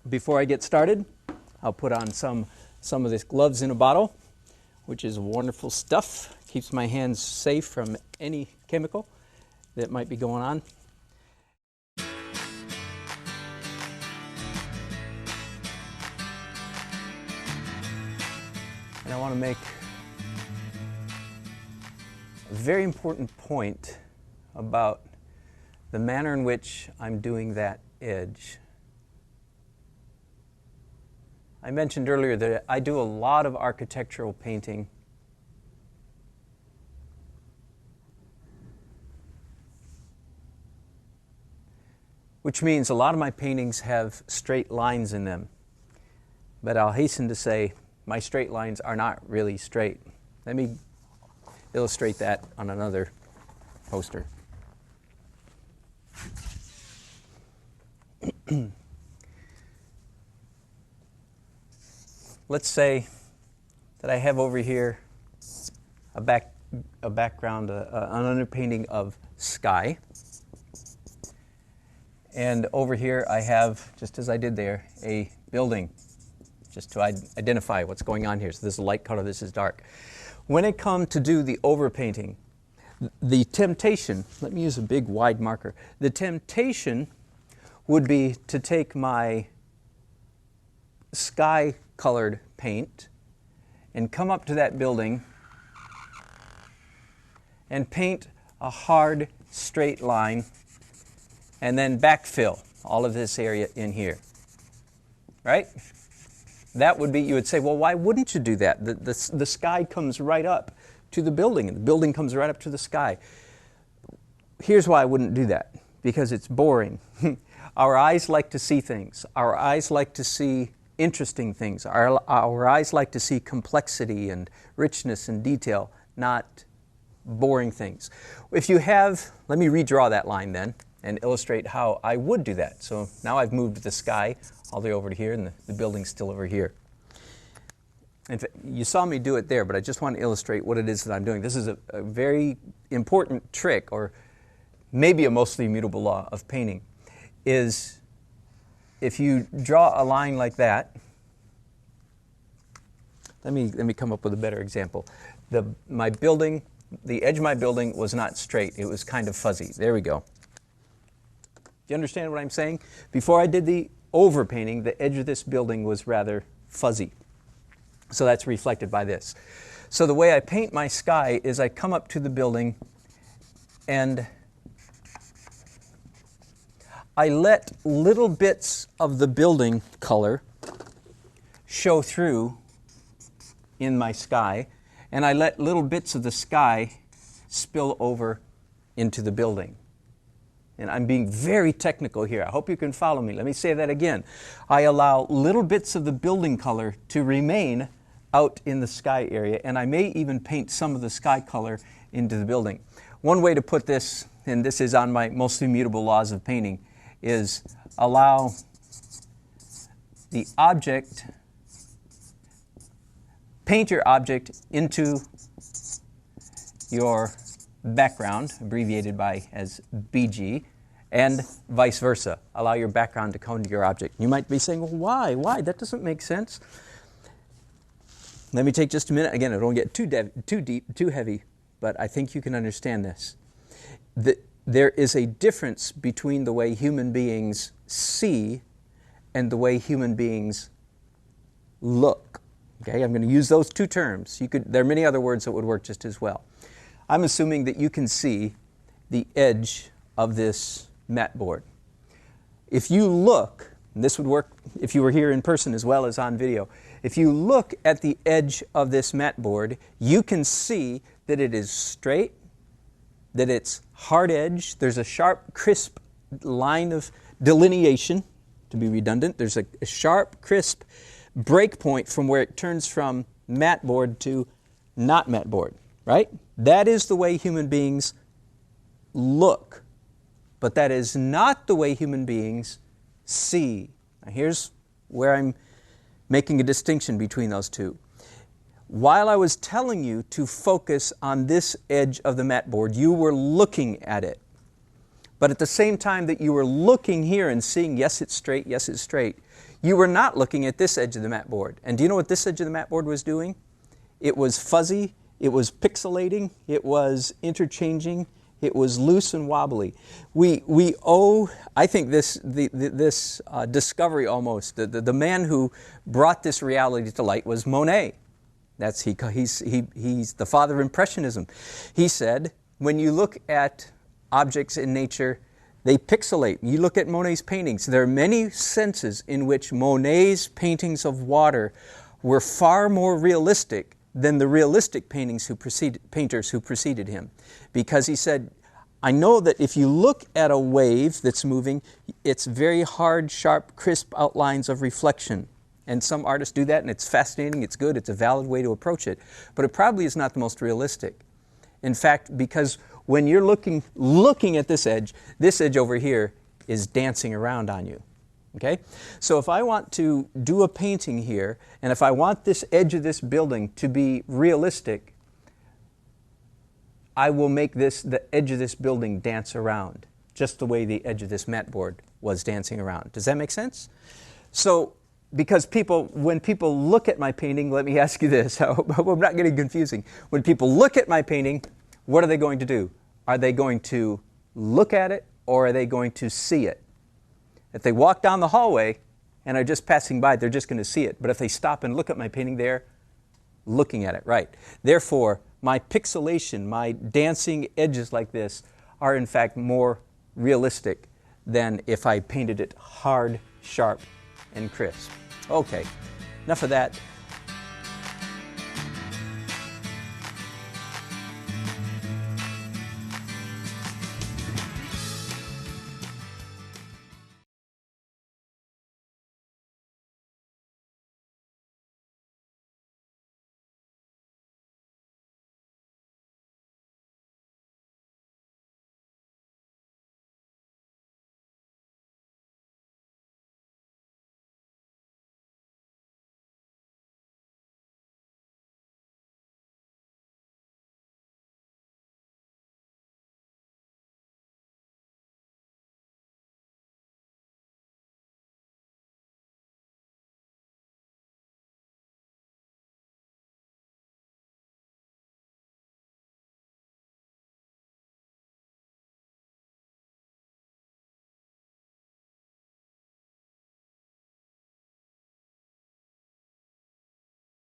before I get started, I'll put on some of this gloves in a bottle, which is wonderful stuff. Keeps my hands safe from any chemical that might be going on. And I want to make a very important point about the manner in which I'm doing that edge. I mentioned earlier that I do a lot of architectural painting. Which means a lot of my paintings have straight lines in them. But I'll hasten to say my straight lines are not really straight. Let me illustrate that on another poster. Let's say that I have over here a background, an underpainting of sky. And over here I have, just as I did there, a building, just to identify what's going on here. So this is light color, this is dark. When it comes to do the overpainting, the temptation, let me use a big wide marker, the temptation would be to take my sky colored paint and come up to that building and paint a hard straight line and then backfill all of this area in here, right? That would be, you would say, well, why wouldn't you do that? The sky comes right up to the building, and the building comes right up to the sky. Here's why I wouldn't do that, because it's boring. Our eyes like to see things. Our eyes like to see interesting things. Our eyes like to see complexity and richness and detail, not boring things. If you have, let me redraw that line then and illustrate how I would do that. So now I've moved the sky all the way over to here, and the building's still over here. In fact, you saw me do it there, but I just want to illustrate what it is that I'm doing. This is a very important trick, or maybe a mostly immutable law of painting, is if you draw a line like that, let me come up with a better example. My building, the edge of my building was not straight. It was kind of fuzzy. There we go. Do you understand what I'm saying? Before I did the overpainting, the edge of this building was rather fuzzy. So that's reflected by this. So the way I paint my sky is I come up to the building and I let little bits of the building color show through in my sky, and I let little bits of the sky spill over into the building. And I'm being very technical here. I hope you can follow me. Let me say that again. I allow little bits of the building color to remain out in the sky area, and I may even paint some of the sky color into the building. One way to put this, and this is on my mostly immutable laws of painting, is allow the object, paint your object into your background, abbreviated by as BG, and vice versa. Allow your background to come to your object. You might be saying, well, why? Why? That doesn't make sense. Let me take just a minute. Again, I don't get too deep, too heavy, but I think you can understand this. There is a difference between the way human beings see and the way human beings look. Okay, I'm going to use those two terms. There are many other words that would work just as well. I'm assuming that you can see the edge of this mat board. If you look, and this would work if you were here in person as well as on video, if you look at the edge of this mat board, you can see that it is straight, that it's hard edge. There's a sharp, crisp line of delineation, to be redundant. There's a sharp, crisp break point from where it turns from mat board to not mat board, right? That is the way human beings look, but that is not the way human beings see. Now here's where I'm making a distinction between those two. While I was telling you to focus on this edge of the mat board, you were looking at it. But at the same time that you were looking here and seeing, yes, it's straight, yes, it's straight, you were not looking at this edge of the mat board. And do you know what this edge of the mat board was doing? It was fuzzy, it was pixelating, it was interchanging, it was loose and wobbly. We owe, I think, this discovery almost. The man who brought this reality to light was Monet. He's the father of Impressionism. He said, when you look at objects in nature, they pixelate. You look at Monet's paintings. There are many senses in which Monet's paintings of water were far more realistic than the realistic painters who preceded him. Because he said, I know that if you look at a wave that's moving, it's very hard, sharp, crisp outlines of reflection. And some artists do that, and it's fascinating, it's good, it's a valid way to approach it. But it probably is not the most realistic. In fact, because when you're looking at this edge over here is dancing around on you. Okay? So if I want to do a painting here, and if I want this edge of this building to be realistic, I will make the edge of this building dance around, just the way the edge of this mat board was dancing around. Does that make sense? So, because when people look at my painting, let me ask you this, I hope I'm not getting confusing. When people look at my painting, what are they going to do? Are they going to look at it, or are they going to see it? If they walk down the hallway and are just passing by, they're just going to see it. But if they stop and look at my painting, they're looking at it, right? Therefore, my pixelation, my dancing edges like this are in fact more realistic than if I painted it hard, sharp, and crisp. Okay, enough of that.